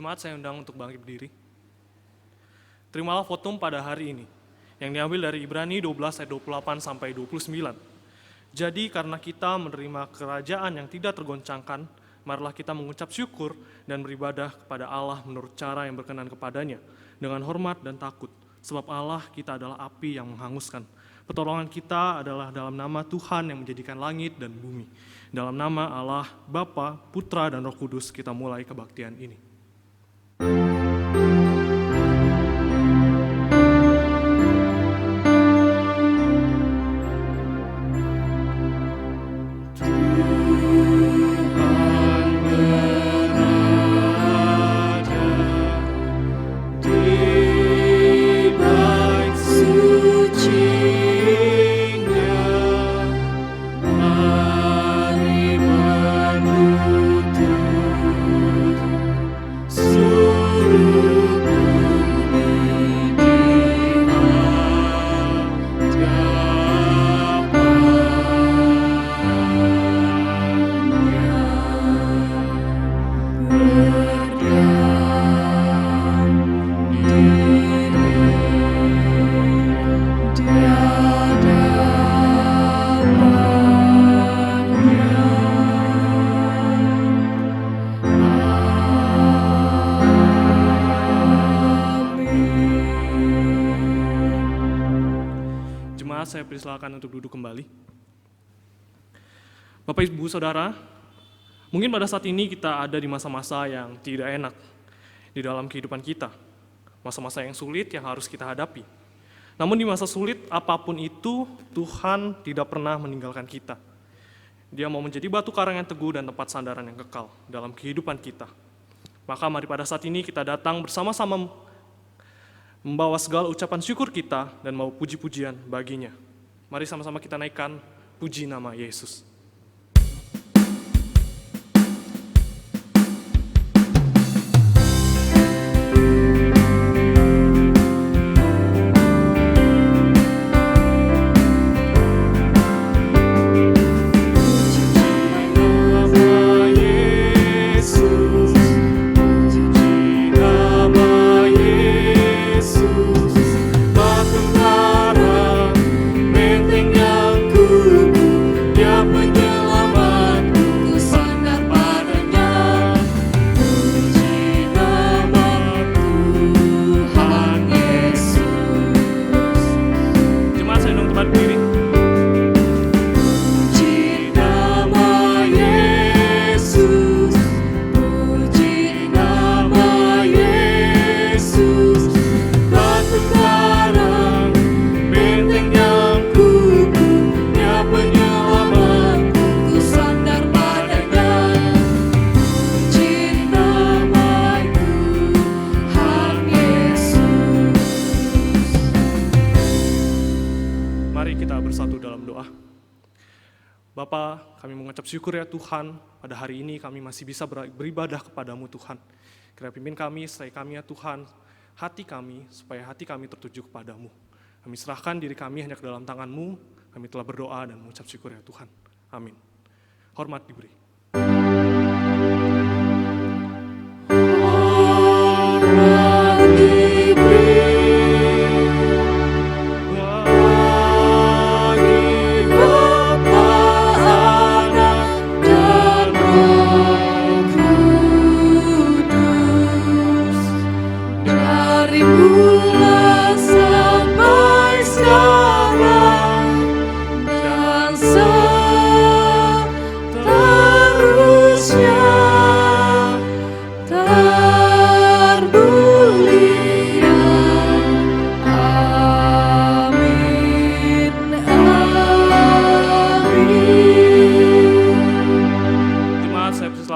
Jemaat saya undang untuk bangkit berdiri. Terimalah votum pada hari ini, yang diambil dari Ibrani 12 ayat 28 sampai 29. Jadi karena kita menerima kerajaan yang tidak tergoncangkan, marilah kita mengucap syukur dan beribadah kepada Allah menurut cara yang berkenan kepadanya, dengan hormat dan takut, sebab Allah kita adalah api yang menghanguskan. Pertolongan kita adalah dalam nama Tuhan yang menjadikan langit dan bumi. Dalam nama Allah, Bapa, Putra, dan Roh Kudus kita mulai kebaktian ini. Saya persilakan untuk duduk kembali. Bapak Ibu Saudara, mungkin pada saat ini kita ada di masa-masa yang tidak enak di dalam kehidupan kita. Masa-masa yang sulit yang harus kita hadapi. Namun di masa sulit apapun itu, Tuhan tidak pernah meninggalkan kita. Dia mau menjadi batu karang yang teguh dan tempat sandaran yang kekal dalam kehidupan kita. Maka mari pada saat ini kita datang bersama-sama membawa segala ucapan syukur kita dan mau puji-pujian baginya. Mari sama-sama kita naikkan puji nama Yesus. Bapa, kami mengucap syukur ya Tuhan, pada hari ini kami masih bisa beribadah kepadamu Tuhan. Kiranya pimpin kami, sertai kami ya Tuhan, hati kami, supaya hati kami tertuju kepadamu. Kami serahkan diri kami hanya ke dalam tangan-Mu, kami telah berdoa dan mengucap syukur ya Tuhan. Amin. Hormat diberi.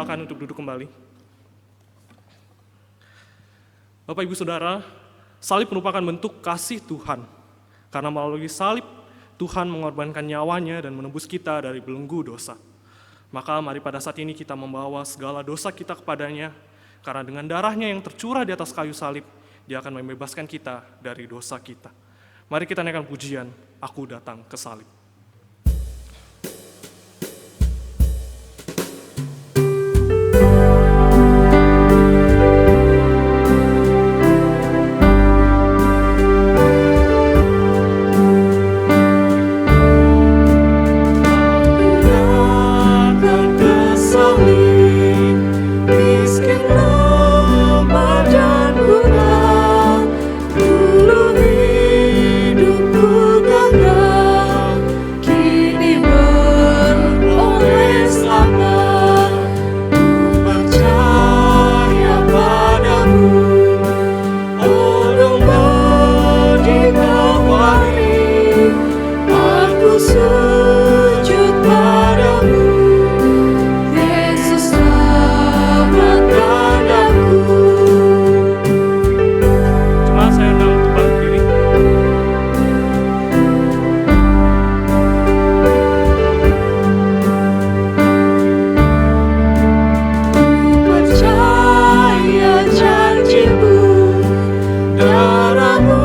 Untuk duduk kembali. Bapak Ibu Saudara, salib merupakan bentuk kasih Tuhan. Karena melalui salib, Tuhan mengorbankan nyawanya dan menebus kita dari belenggu dosa. Maka mari pada saat ini kita membawa segala dosa kita kepadanya, karena dengan darahnya yang tercurah di atas kayu salib, Dia akan membebaskan kita dari dosa kita. Mari kita naikkan pujian, Aku Datang ke Salib. sujud padamu, Yesus selamatkan aku. Jemaat, saya undang untuk berdiri. Percaya janjimu, darahmu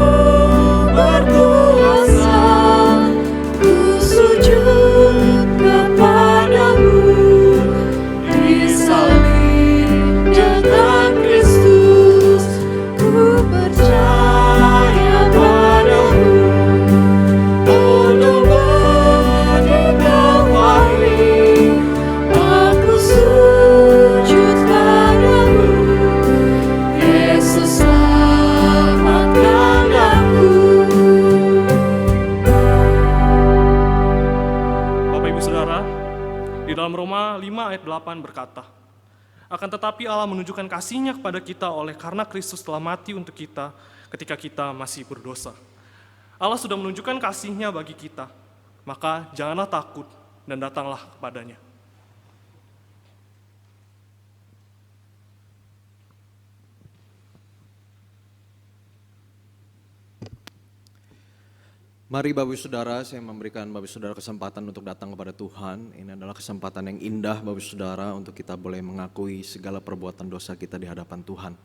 berkuasa, ku sujud kepadamu, disalib dengan Kristus, ku percaya padamu, untukmu dikawali, aku sujud padamu, Yesus selamatkan aku. Bapak Ibu Saudara, di dalam Roma 5 ayat 8 berkata, akan tetapi Allah menunjukkan kasih-Nya kepada kita oleh karena Kristus telah mati untuk kita ketika kita masih berdosa. Allah sudah menunjukkan kasih-Nya bagi kita, maka janganlah takut dan datanglah kepadanya. Mari Bapak Ibu Saudara, saya memberikan Bapak Ibu Saudara kesempatan untuk datang kepada Tuhan. Ini adalah kesempatan yang indah Bapak Ibu Saudara untuk kita boleh mengakui segala perbuatan dosa kita di hadapan Tuhan.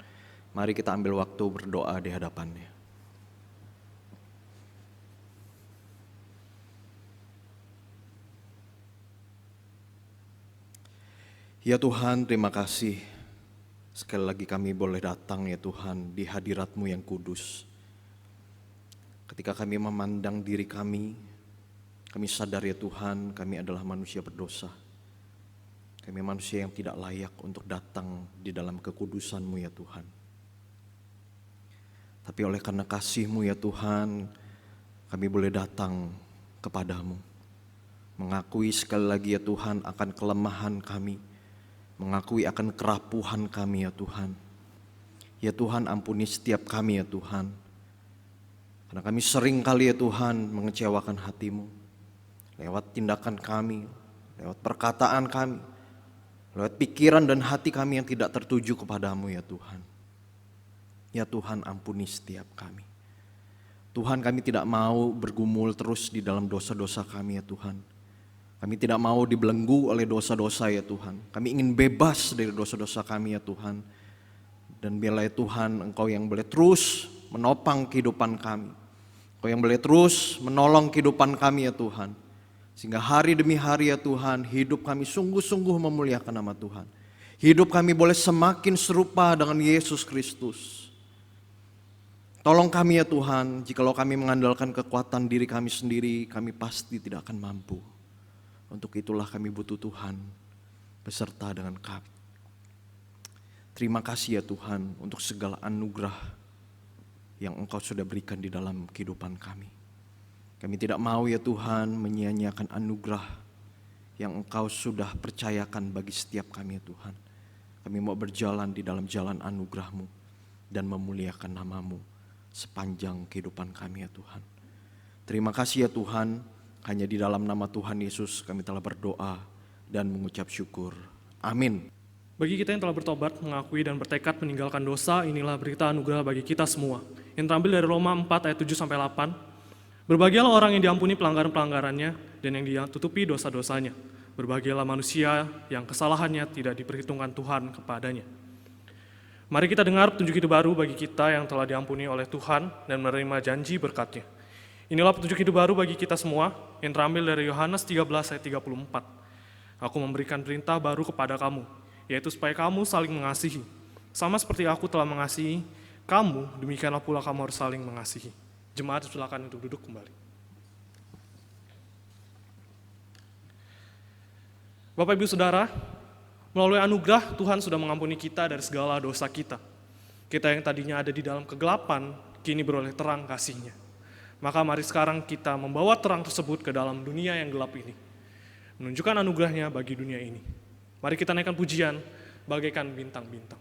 Mari kita ambil waktu berdoa di hadapannya. Ya Tuhan, terima kasih. Sekali lagi kami boleh datang ya Tuhan di hadirat-Mu yang kudus. Ketika kami memandang diri kami sadar ya Tuhan, kami adalah manusia berdosa. Kami manusia yang tidak layak untuk datang di dalam kekudusan-Mu ya Tuhan. Tapi oleh karena kasih-Mu ya Tuhan, kami boleh datang kepadamu. Mengakui sekali lagi ya Tuhan akan kelemahan kami. Mengakui akan kerapuhan kami ya Tuhan. Ya Tuhan, ampuni setiap kami ya Tuhan. Karena kami sering kali ya Tuhan mengecewakan hati-Mu. Lewat tindakan kami, lewat perkataan kami, lewat pikiran dan hati kami yang tidak tertuju kepadamu ya Tuhan. Ya Tuhan, ampuni setiap kami. Tuhan, kami tidak mau bergumul terus di dalam dosa-dosa kami ya Tuhan. Kami tidak mau dibelenggu oleh dosa-dosa ya Tuhan. Kami ingin bebas dari dosa-dosa kami ya Tuhan. Dan biarlah ya Tuhan, Engkau yang boleh terus menopang kehidupan kami. Engkau yang boleh terus menolong kehidupan kami ya Tuhan. Sehingga hari demi hari ya Tuhan, hidup kami sungguh-sungguh memuliakan nama Tuhan. Hidup kami boleh semakin serupa dengan Yesus Kristus. Tolong kami ya Tuhan, jikalau kami mengandalkan kekuatan diri kami sendiri, kami pasti tidak akan mampu. Untuk itulah kami butuh Tuhan beserta dengan kami. Terima kasih ya Tuhan untuk segala anugerah yang Engkau sudah berikan di dalam kehidupan kami. Kami tidak mau ya Tuhan menyia-nyiakan anugerah yang Engkau sudah percayakan bagi setiap kami ya Tuhan. Kami mau berjalan di dalam jalan anugerah-Mu dan memuliakan nama-Mu sepanjang kehidupan kami ya Tuhan. Terima kasih ya Tuhan, hanya di dalam nama Tuhan Yesus kami telah berdoa dan mengucap syukur. Amin. Bagi kita yang telah bertobat, mengakui dan bertekad meninggalkan dosa, inilah berita anugerah bagi kita semua. Yang terambil dari Roma 4 ayat 7-8. Berbahagialah orang yang diampuni pelanggaran-pelanggarannya dan yang ditutupi dosa-dosanya. Berbahagialah manusia yang kesalahannya tidak diperhitungkan Tuhan kepadanya. Mari kita dengar petunjuk hidup baru bagi kita yang telah diampuni oleh Tuhan dan menerima janji berkat-Nya. Inilah petunjuk hidup baru bagi kita semua yang terambil dari Yohanes 13 ayat 34. Aku memberikan perintah baru kepada kamu, yaitu supaya kamu saling mengasihi. Sama seperti aku telah mengasihi kamu, demikianlah pula kamu harus saling mengasihi. Jemaat silakan untuk duduk kembali. Bapak Ibu Saudara, melalui anugerah Tuhan sudah mengampuni kita dari segala dosa kita. Kita yang tadinya ada di dalam kegelapan, kini beroleh terang kasih-Nya. Maka mari sekarang kita membawa terang tersebut ke dalam dunia yang gelap ini. Menunjukkan anugerah-Nya bagi dunia ini. Mari kita naikkan pujian bagaikan bintang-bintang.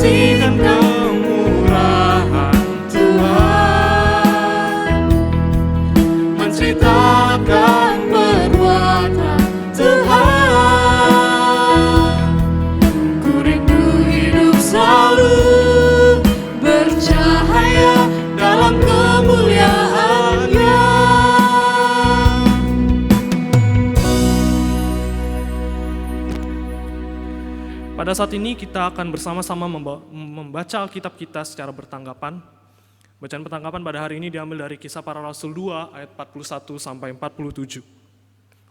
kasih dan kemurahan Tuhan, menceritakan perbuatan Tuhan. Ku rindu hidup selalu bercahaya dalam kemuliaan-Nya. Pada saat ini kita akan bersama-sama membaca Alkitab kita secara bertanggapan. Bacaan pertanggapan pada hari ini diambil dari Kisah Para Rasul 2 ayat 41 sampai 47.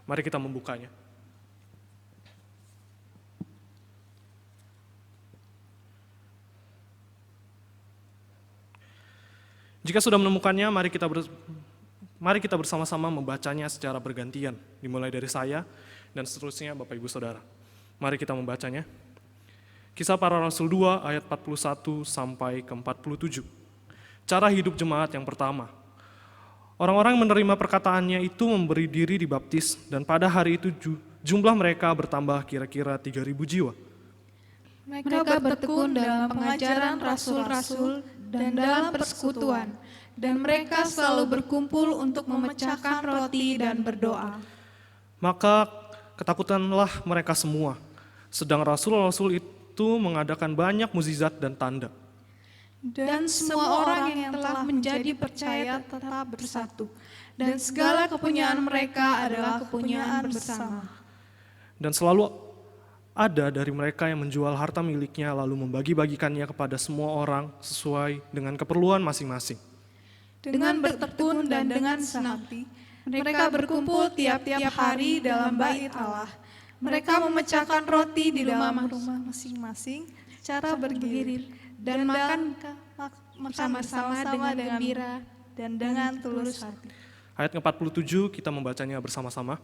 Mari kita membukanya. Jika sudah menemukannya, mari kita bersama-sama membacanya secara bergantian, dimulai dari saya dan seterusnya Bapak Ibu Saudara. Mari kita membacanya. Kisah Para Rasul 2 ayat 41 sampai ke 47. Cara hidup jemaat yang pertama. Orang-orang menerima perkataannya itu memberi diri dibaptis, dan pada hari itu jumlah mereka bertambah kira-kira 3.000 jiwa. Mereka bertekun dalam pengajaran rasul-rasul dan dalam persekutuan, dan mereka selalu berkumpul untuk memecahkan roti dan berdoa. Maka ketakutanlah mereka semua, sedang rasul-rasul itu mengadakan banyak mukjizat dan tanda. Dan semua orang yang telah menjadi percaya tetap bersatu, dan segala kepunyaan mereka adalah kepunyaan bersama. Dan selalu ada dari mereka yang menjual harta miliknya lalu membagi-bagikannya kepada semua orang sesuai dengan keperluan masing-masing. Dengan bertekun dan dengan senang hati, mereka berkumpul tiap-tiap hari dalam bait Allah. Mereka memecahkan roti di dalam rumah masing-masing secara bergilir dan makan bersama-sama dengan gembira dan dengan tulus hati. Ayat ke-47 kita membacanya bersama-sama.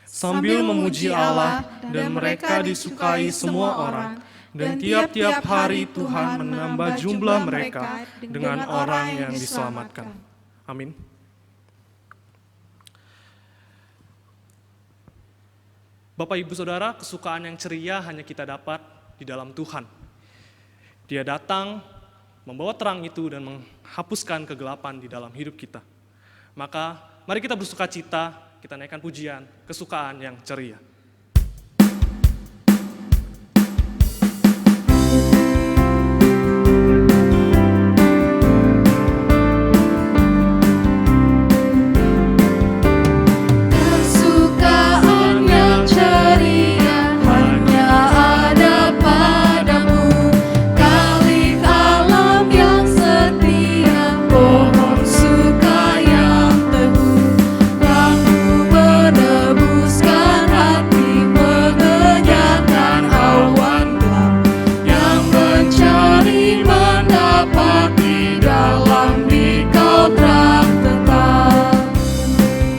Sambil memuji Allah dan mereka disukai semua orang, dan tiap-tiap hari Tuhan menambah jumlah mereka dengan orang yang diselamatkan. Amin. Bapak Ibu Saudara, kesukaan yang ceria hanya kita dapat di dalam Tuhan. Dia datang, membawa terang itu dan menghapuskan kegelapan di dalam hidup kita. Maka mari kita bersuka cita, kita naikkan pujian, kesukaan yang ceria. Kesukaan yang ceria hanya ada padamu, Khalik alam yang setia, pohon suka yang teguh, kamu menebuskan hati, mengenyangkan awan gelap, yang mencari mendapat di dalam Dikau terang tetap.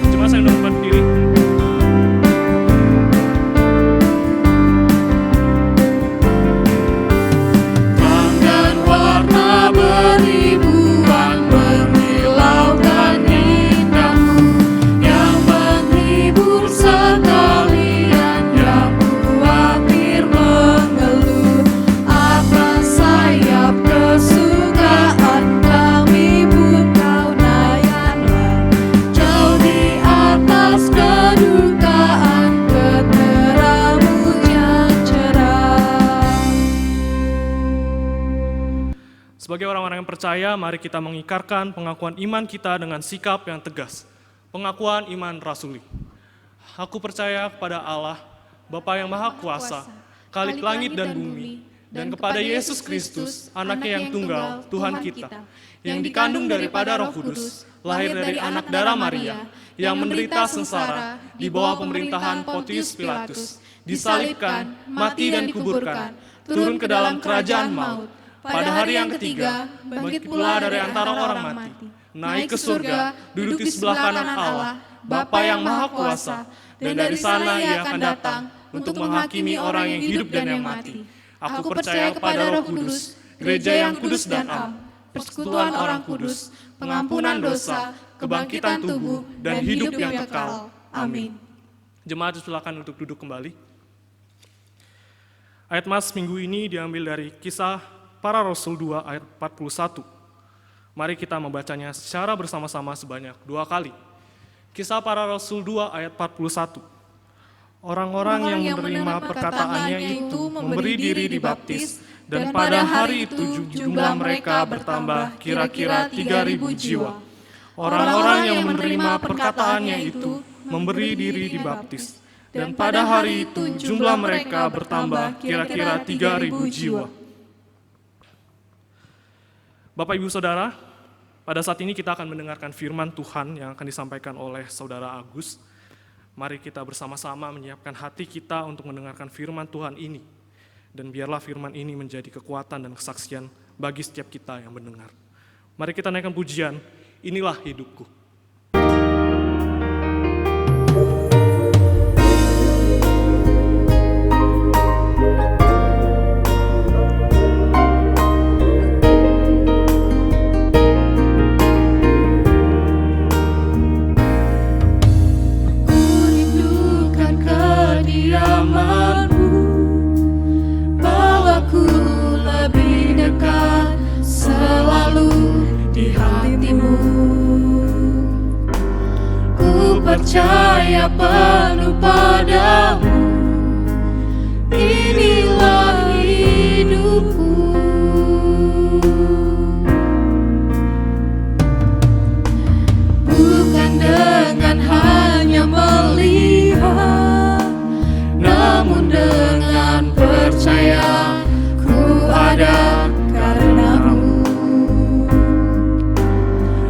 Jemaat saya undang berdiri. Terang dan warna beribuan berkilaukan indahmu, yang menghibur sekalian yang khawatir mengeluh. Atas sayap kesukaan kami pun Kau nayanlah, jauh di atas kedukaan keteramu yang cerah. Sebagai orang-orang yang percaya, mari kita mengikarkan pengakuan iman kita dengan sikap yang tegas. Pengakuan iman rasuli. Aku percaya kepada Allah, Bapa yang Maha Kuasa, Khalik langit dan bumi, dan kepada Yesus Kristus, Anaknya yang tunggal, Tuhan kita, yang dikandung daripada Roh Kudus, lahir dari anak darah Maria, yang menderita sengsara di bawah pemerintahan Pontius Pilatus, disalibkan, mati dan dikuburkan, turun ke dalam kerajaan maut. Pada hari yang ketiga, bangkit pula dari antara orang mati, naik ke surga, duduk di sebelah kanan Allah, Bapa yang Maha Kuasa, dan dari sana Ia akan datang untuk menghakimi orang yang hidup dan yang mati. Aku percaya kepada Roh Kudus, gereja yang kudus dan am, persekutuan orang kudus, pengampunan dosa, kebangkitan tubuh, dan hidup yang kekal. Amin. Jemaat silakan untuk duduk kembali. Ayat Mas minggu ini diambil dari Kisah Para Rasul 2 ayat 41. Mari kita membacanya secara bersama-sama sebanyak 2 kali. Kisah Para Rasul 2 ayat 41. Orang-orang yang menerima perkataannya itu memberi diri dibaptis, dan pada hari itu jumlah mereka bertambah kira-kira 3.000 jiwa. Orang-orang yang menerima perkataannya itu memberi diri dibaptis, dan pada hari itu jumlah mereka bertambah kira-kira 3.000 jiwa. Bapak Ibu Saudara, pada saat ini kita akan mendengarkan firman Tuhan yang akan disampaikan oleh Saudara Agus. Mari kita bersama-sama menyiapkan hati kita untuk mendengarkan firman Tuhan ini. Dan biarlah firman ini menjadi kekuatan dan kesaksian bagi setiap kita yang mendengar. Mari kita naikkan pujian, inilah hidupku. Percaya penuh padamu, inilah hidupku. Bukan dengan hanya melihat, namun dengan percaya ku ada karenamu.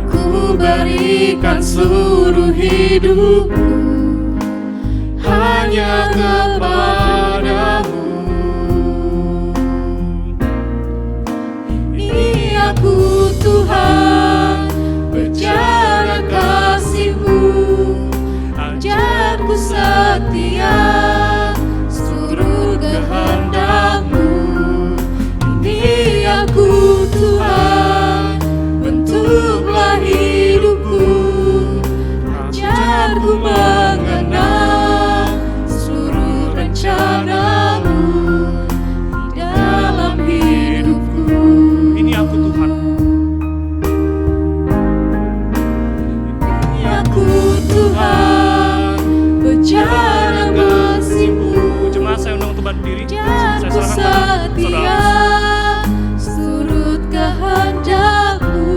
Ku berikan seluruh hidupku hanya kepadamu. Ini aku Tuhan, berjalan kasih-Mu, ajarku setia seluruh kehendak-Mu. Ini aku Tuhan, bentuklah hidupku, ajarku mengenal seluruh rencana-Mu di dalam hidupku. Ini aku Tuhan. Ini aku Tuhan, berjalan kasih-Mu, Jemaat saya undang untuk berdiri. Saya ajarku serahkan kepada setia seluruh kehendak-Mu.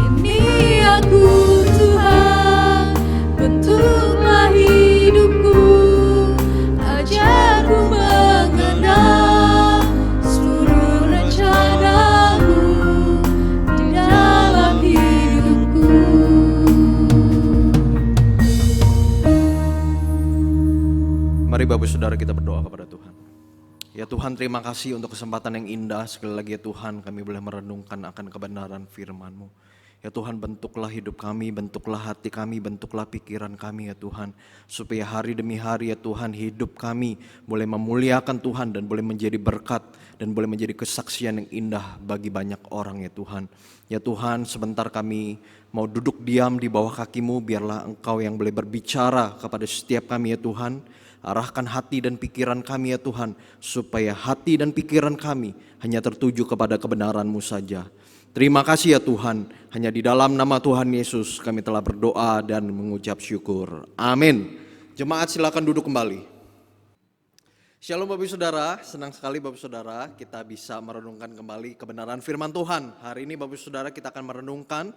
Ini aku Tuhan, bentuklah hidupku, ajarku mengenal seluruh rencana-Mu di dalam hidupku. Mari Bapak Saudara kita berdoa kepada Tuhan. Ya Tuhan, terima kasih untuk kesempatan yang indah. Sekali lagi ya Tuhan, kami boleh merenungkan akan kebenaran firman-Mu. Ya Tuhan, bentuklah hidup kami, bentuklah hati kami, bentuklah pikiran kami ya Tuhan. Supaya hari demi hari ya Tuhan, hidup kami boleh memuliakan Tuhan dan boleh menjadi berkat dan boleh menjadi kesaksian yang indah bagi banyak orang ya Tuhan. Ya Tuhan, sebentar kami mau duduk diam di bawah kaki-Mu, biarlah Engkau yang boleh berbicara kepada setiap kami ya Tuhan. Arahkan hati dan pikiran kami ya Tuhan, supaya hati dan pikiran kami hanya tertuju kepada kebenaran-Mu saja. Terima kasih ya Tuhan, hanya di dalam nama Tuhan Yesus kami telah berdoa dan mengucap syukur. Amin. Jemaat silakan duduk kembali. Shalom Bapak Saudara, senang sekali Bapak Saudara kita bisa merenungkan kembali kebenaran firman Tuhan. Hari ini Bapak Saudara kita akan merenungkan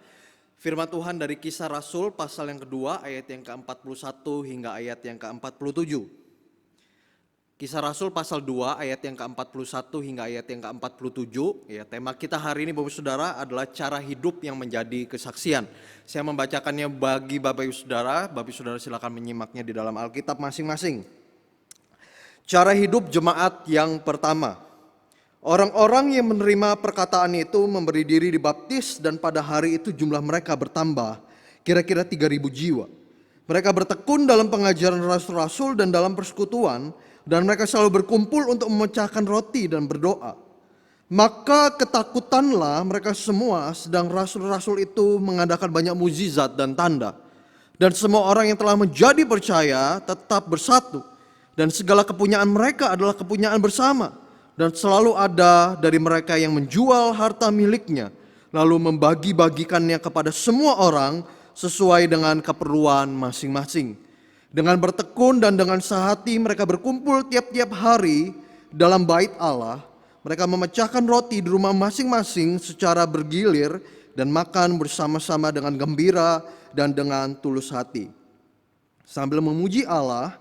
firman Tuhan dari Kisah Rasul pasal yang kedua ayat yang ke-41 hingga ayat yang ke-47. Kisah Rasul pasal 2 ayat yang ke-41 hingga ayat yang ke-47. Ya, tema kita hari ini Bapak Saudara adalah cara hidup yang menjadi kesaksian. Saya membacakannya bagi Bapak Ibu Saudara. Bapak Ibu Saudara silakan menyimaknya di dalam Alkitab masing-masing. Cara hidup jemaat yang pertama. Orang-orang yang menerima perkataan itu memberi diri dibaptis, dan pada hari itu jumlah mereka bertambah kira-kira 3.000 jiwa. Mereka bertekun dalam pengajaran rasul-rasul dan dalam persekutuan, dan mereka selalu berkumpul untuk memecahkan roti dan berdoa. Maka ketakutanlah mereka semua, sedang rasul-rasul itu mengadakan banyak mukjizat dan tanda. Dan semua orang yang telah menjadi percaya tetap bersatu, dan segala kepunyaan mereka adalah kepunyaan bersama. Dan selalu ada dari mereka yang menjual harta miliknya, lalu membagi-bagikannya kepada semua orang sesuai dengan keperluan masing-masing. Dengan bertekun dan dengan sehati mereka berkumpul tiap-tiap hari dalam bait Allah. Mereka memecahkan roti di rumah masing-masing secara bergilir dan makan bersama-sama dengan gembira dan dengan tulus hati, sambil memuji Allah,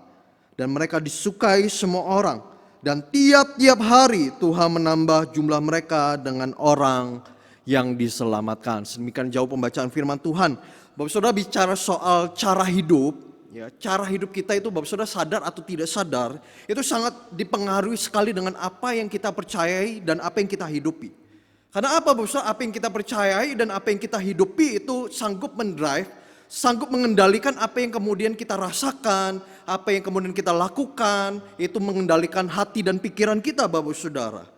dan mereka disukai semua orang. Dan tiap-tiap hari Tuhan menambah jumlah mereka dengan orang yang diselamatkan. Sedemikian jauh pembacaan firman Tuhan. Bapak Saudara bicara soal cara hidup, ya, cara hidup kita itu Bapak Saudara sadar atau tidak sadar, itu sangat dipengaruhi sekali dengan apa yang kita percayai dan apa yang kita hidupi. Karena apa Bapak Saudara? Apa yang kita percayai dan apa yang kita hidupi itu sanggup mendrive, sanggup mengendalikan apa yang kemudian kita rasakan, apa yang kemudian kita lakukan, itu mengendalikan hati dan pikiran kita Bapak Saudara.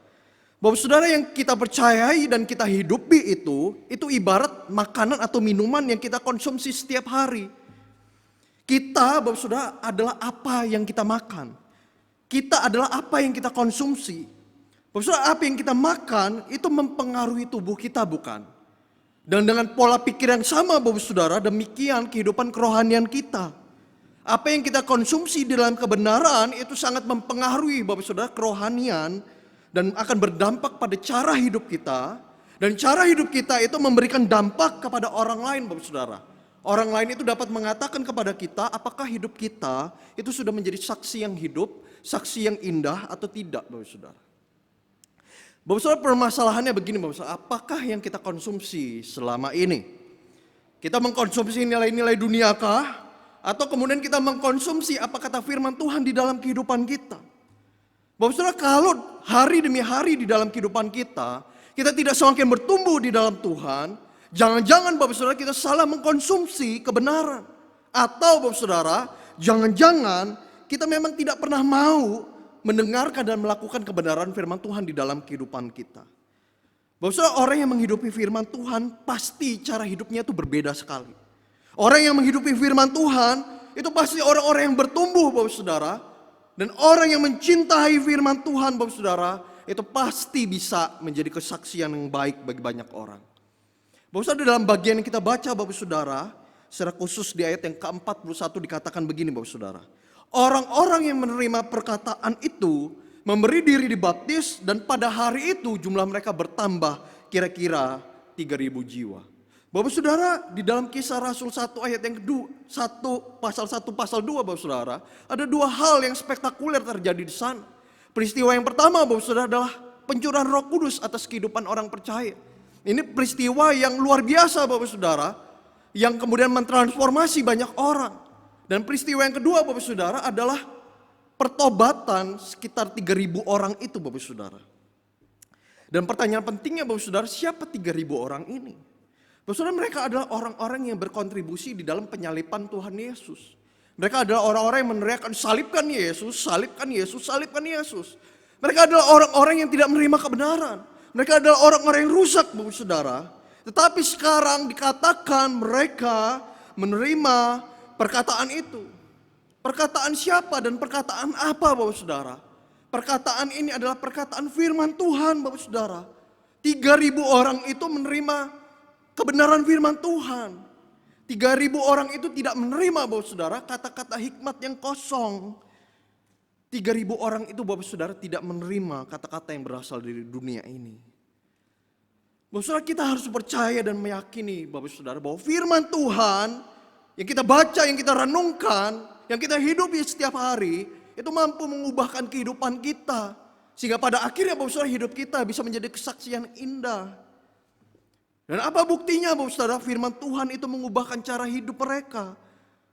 Bapak Saudara, yang kita percayai dan kita hidupi itu ibarat makanan atau minuman yang kita konsumsi setiap hari. Kita Bapak Saudara adalah apa yang kita makan. Kita adalah apa yang kita konsumsi. Bapak Saudara, apa yang kita makan itu mempengaruhi tubuh kita, bukan? Dan dengan pola pikir yang sama Bapak Saudara, demikian kehidupan kerohanian kita. Apa yang kita konsumsi di dalam kebenaran itu sangat mempengaruhi Bapak Saudara kerohanian dan akan berdampak pada cara hidup kita. Dan cara hidup kita itu memberikan dampak kepada orang lain Bapak Saudara. Orang lain itu dapat mengatakan kepada kita apakah hidup kita itu sudah menjadi saksi yang hidup, saksi yang indah atau tidak Bapak Saudara. Bapak Saudara, permasalahannya begini Bapak Saudara, apakah yang kita konsumsi selama ini? Kita mengkonsumsi nilai-nilai duniakah? Atau kemudian kita mengkonsumsi apa kata firman Tuhan di dalam kehidupan kita? Bapak Saudara, kalau hari demi hari di dalam kehidupan kita tidak semakin bertumbuh di dalam Tuhan, jangan-jangan Bapak Saudara kita salah mengkonsumsi kebenaran. Atau Bapak Saudara, jangan-jangan kita memang tidak pernah mau mendengarkan dan melakukan kebenaran firman Tuhan di dalam kehidupan kita. Bapak Saudara, orang yang menghidupi firman Tuhan pasti cara hidupnya itu berbeda sekali. Orang yang menghidupi firman Tuhan itu pasti orang-orang yang bertumbuh Bapak Saudara. Dan orang yang mencintai firman Tuhan Bapak Saudara itu pasti bisa menjadi kesaksian yang baik bagi banyak orang. Bapak Saudara, dalam bagian yang kita baca Bapak Saudara, secara khusus di ayat yang ke-41 dikatakan begini Bapak Saudara. Orang-orang yang menerima perkataan itu memberi diri dibaptis, dan pada hari itu jumlah mereka bertambah kira-kira 3.000 jiwa. Bapak Saudara, di dalam Kisah Rasul 1 ayat yang kedua, 1 pasal 2 Bapak Saudara, ada dua hal yang spektakuler terjadi di sana. Peristiwa yang pertama Bapak Saudara adalah pencurahan Roh Kudus atas kehidupan orang percaya. Ini peristiwa yang luar biasa Bapak Saudara, yang kemudian mentransformasi banyak orang. Dan peristiwa yang kedua Bapak Saudara adalah pertobatan sekitar 3.000 orang itu Bapak Saudara. Dan pertanyaan pentingnya Bapak Saudara, siapa 3.000 orang ini? Bapak Saudara, mereka adalah orang-orang yang berkontribusi di dalam penyaliban Tuhan Yesus. Mereka adalah orang-orang yang meneriakkan salibkan Yesus, salibkan Yesus, salibkan Yesus. Mereka adalah orang-orang yang tidak menerima kebenaran. Mereka adalah orang-orang yang rusak Bapak Saudara. Tetapi sekarang dikatakan mereka menerima perkataan itu. Perkataan siapa dan perkataan apa Bapak Saudara? Perkataan ini adalah perkataan firman Tuhan Bapak Saudara. 3.000 orang itu menerima kebenaran firman Tuhan. 3.000 orang itu tidak menerima Bapak Saudara kata-kata hikmat yang kosong. 3.000 orang itu Bapak Saudara tidak menerima kata-kata yang berasal dari dunia ini. Bapak Saudara, kita harus percaya dan meyakini Bapak Saudara bahwa firman Tuhan yang kita baca, yang kita renungkan, yang kita hidupi setiap hari, itu mampu mengubahkan kehidupan kita. Sehingga pada akhirnya Bapak Saudara, hidup kita bisa menjadi kesaksian indah. Dan apa buktinya Bapak Saudara? Firman Tuhan itu mengubahkan cara hidup mereka.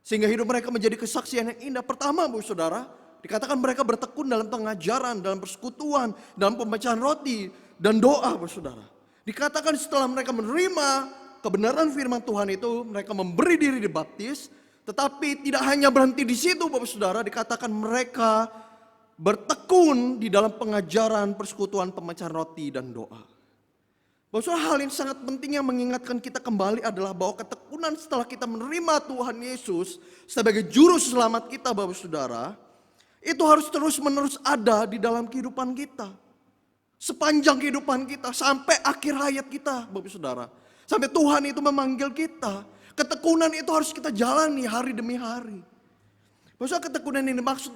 Sehingga hidup mereka menjadi kesaksian yang indah. Pertama Bapak Saudara, dikatakan mereka bertekun dalam pengajaran, dalam persekutuan, dalam pembacaan roti, dan doa Bapak Saudara. Dikatakan setelah mereka menerima kebenaran firman Tuhan itu, mereka memberi diri dibaptis. Tetapi tidak hanya berhenti di situ Bapak Saudara, dikatakan mereka bertekun di dalam pengajaran, persekutuan, pembacaan roti, dan doa. Bapak Saudara, hal yang sangat penting yang mengingatkan kita kembali adalah bahwa ketekunan setelah kita menerima Tuhan Yesus sebagai juru selamat kita Bapak Saudara, itu harus terus-menerus ada di dalam kehidupan kita. Sepanjang kehidupan kita, sampai akhir hayat kita, Bapak Saudara. Sampai Tuhan itu memanggil kita. Ketekunan itu harus kita jalani hari demi hari. Bapak Saudara, ketekunan yang dimaksud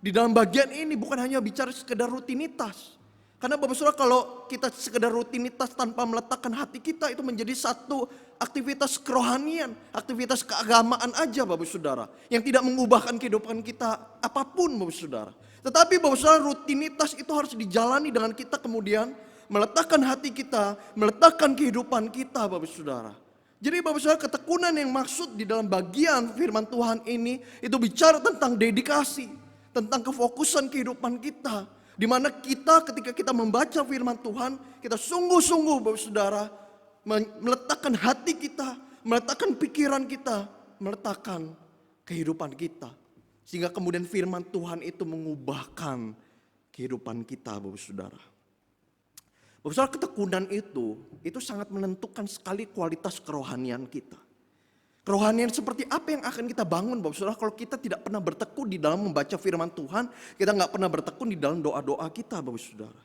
di dalam bagian ini bukan hanya bicara sekedar rutinitas. Karena Bapak Saudara, kalau kita sekedar rutinitas tanpa meletakkan hati kita, itu menjadi satu aktivitas kerohanian, aktivitas keagamaan aja Bapak Saudara. Yang tidak mengubahkan kehidupan kita apapun Bapak Saudara. Tetapi Bapak Saudara, rutinitas itu harus dijalani dengan kita kemudian meletakkan hati kita, meletakkan kehidupan kita Bapak Saudara. Jadi Bapak Saudara, ketekunan yang maksud di dalam bagian firman Tuhan ini, itu bicara tentang dedikasi, tentang kefokusan kehidupan kita. Di mana kita ketika kita membaca firman Tuhan, kita sungguh-sungguh Bapak Saudara meletakkan hati kita, meletakkan pikiran kita, meletakkan kehidupan kita. Sehingga kemudian firman Tuhan itu mengubahkan kehidupan kita Bapak Saudara. Bapak Saudara, ketekunan itu sangat menentukan sekali kualitas kerohanian kita. Kerohanian seperti apa yang akan kita bangun Bapak Saudara kalau kita tidak pernah bertekun di dalam membaca firman Tuhan, kita nggak pernah bertekun di dalam doa-doa kita Bapak Saudara.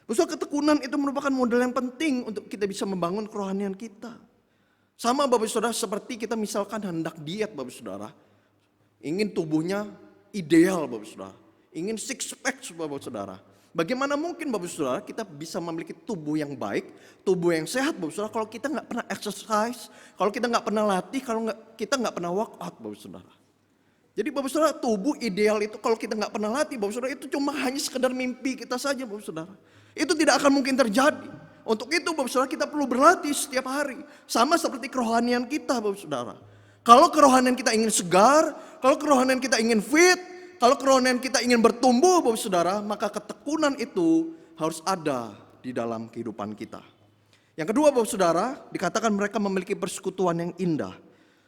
Bapak Saudara, ketekunan itu merupakan modal yang penting untuk kita bisa membangun kerohanian kita. Sama Bapak Saudara seperti kita misalkan hendak diet Bapak Saudara, ingin tubuhnya ideal Bapak Saudara, ingin six pack Bapak Saudara. Bagaimana mungkin Bapak Saudara kita bisa memiliki tubuh yang baik, tubuh yang sehat Bapak Saudara kalau kita nggak pernah exercise, kalau kita nggak pernah latih, kalau kita nggak pernah workout Bapak Saudara. Jadi Bapak Saudara, tubuh ideal itu kalau kita nggak pernah latih Bapak Saudara, itu cuma hanya sekedar mimpi kita saja Bapak Saudara. Itu tidak akan mungkin terjadi. Untuk itu Bapak Saudara, kita perlu berlatih setiap hari. Sama seperti kerohanian kita Bapak Saudara. Kalau kerohanian kita ingin segar, kalau kerohanian kita ingin fit, kalau kerohanian kita ingin bertumbuh Bapak Saudara, maka ketekunan itu harus ada di dalam kehidupan kita. Yang kedua Bapak Saudara, dikatakan mereka memiliki persekutuan yang indah.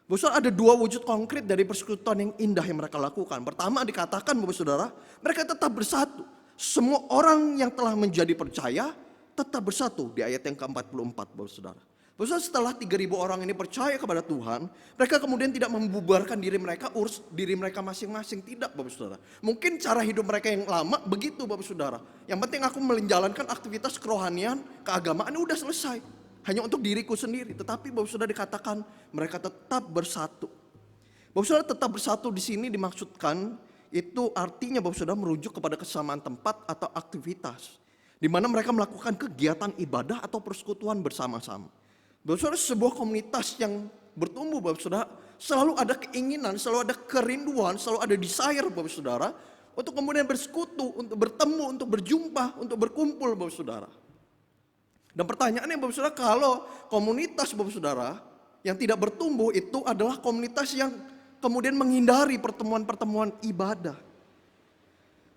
Bapak Saudara, ada dua wujud konkret dari persekutuan yang indah yang mereka lakukan. Pertama dikatakan Bapak Saudara, mereka tetap bersatu. Semua orang yang telah menjadi percaya tetap bersatu di ayat yang ke-44 Bapak Saudara. Bapak Saudara, setelah 3.000 orang ini percaya kepada Tuhan, mereka kemudian tidak membubarkan diri mereka, urus diri mereka masing-masing. Tidak Bapak Saudara. Mungkin cara hidup mereka yang lama begitu Bapak Saudara. Yang penting aku menjalankan aktivitas kerohanian, keagamaan udah selesai. Hanya untuk diriku sendiri. Tetapi Bapak Saudara dikatakan mereka tetap bersatu. Bapak Saudara, tetap bersatu di sini dimaksudkan itu artinya Bapak Saudara merujuk kepada kesamaan tempat atau aktivitas. Di mana mereka melakukan kegiatan ibadah atau persekutuan bersama-sama. Bapak Saudara, sebuah komunitas yang bertumbuh Bapak Saudara, selalu ada keinginan, selalu ada kerinduan, selalu ada desire Bapak Saudara untuk kemudian bersekutu, untuk bertemu, untuk berjumpa, untuk berkumpul Bapak Saudara. Dan pertanyaannya Bapak Saudara, kalau komunitas Bapak Saudara yang tidak bertumbuh itu adalah komunitas yang kemudian menghindari pertemuan-pertemuan ibadah.